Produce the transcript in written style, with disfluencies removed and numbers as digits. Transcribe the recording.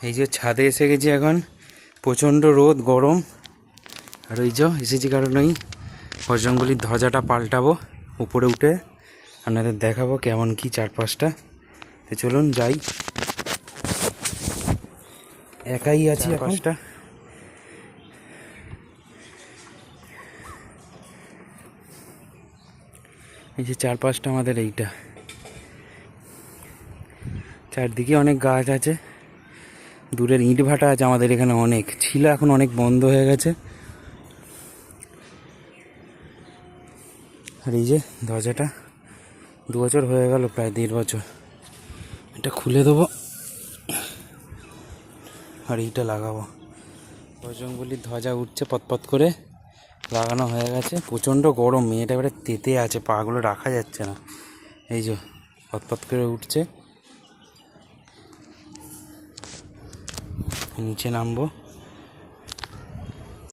এই যে ছাদে এসে গেছি এখন, প্রচণ্ড রোদ গরম। আর ওই যে এসেছি কারণ ওই বজরংবলির ধ্বজাটা পাল্টাবো, উপরে উঠে আপনাদের দেখাবো কেমন কি চারপাশটা। তো চলুন যাই, একাই আছি এখনটা। এই যে চারপাশটা আমাদের এইটা, চারদিকে অনেক গাছ আছে, দূরের ইট ভাটা আছে আমাদের এখানে অনেক ছিল, এখন অনেক বন্ধ হয়ে গেছে। আর এই যে ধ্বজাটা 2 বছর হয়ে গেল, প্রায় 1.5 বছর। এটা খুলে দেবো আর এইটা লাগাবো। বজরংবলির ধ্বজা উঠছে পতপত করে, লাগানো হয়ে গেছে। প্রচণ্ড গরম, মেয়েটা এবারে তেতে আছে, পাগুলো রাখা যাচ্ছে না। এই যে পতপত করে উঠছে, নিচে নামবো।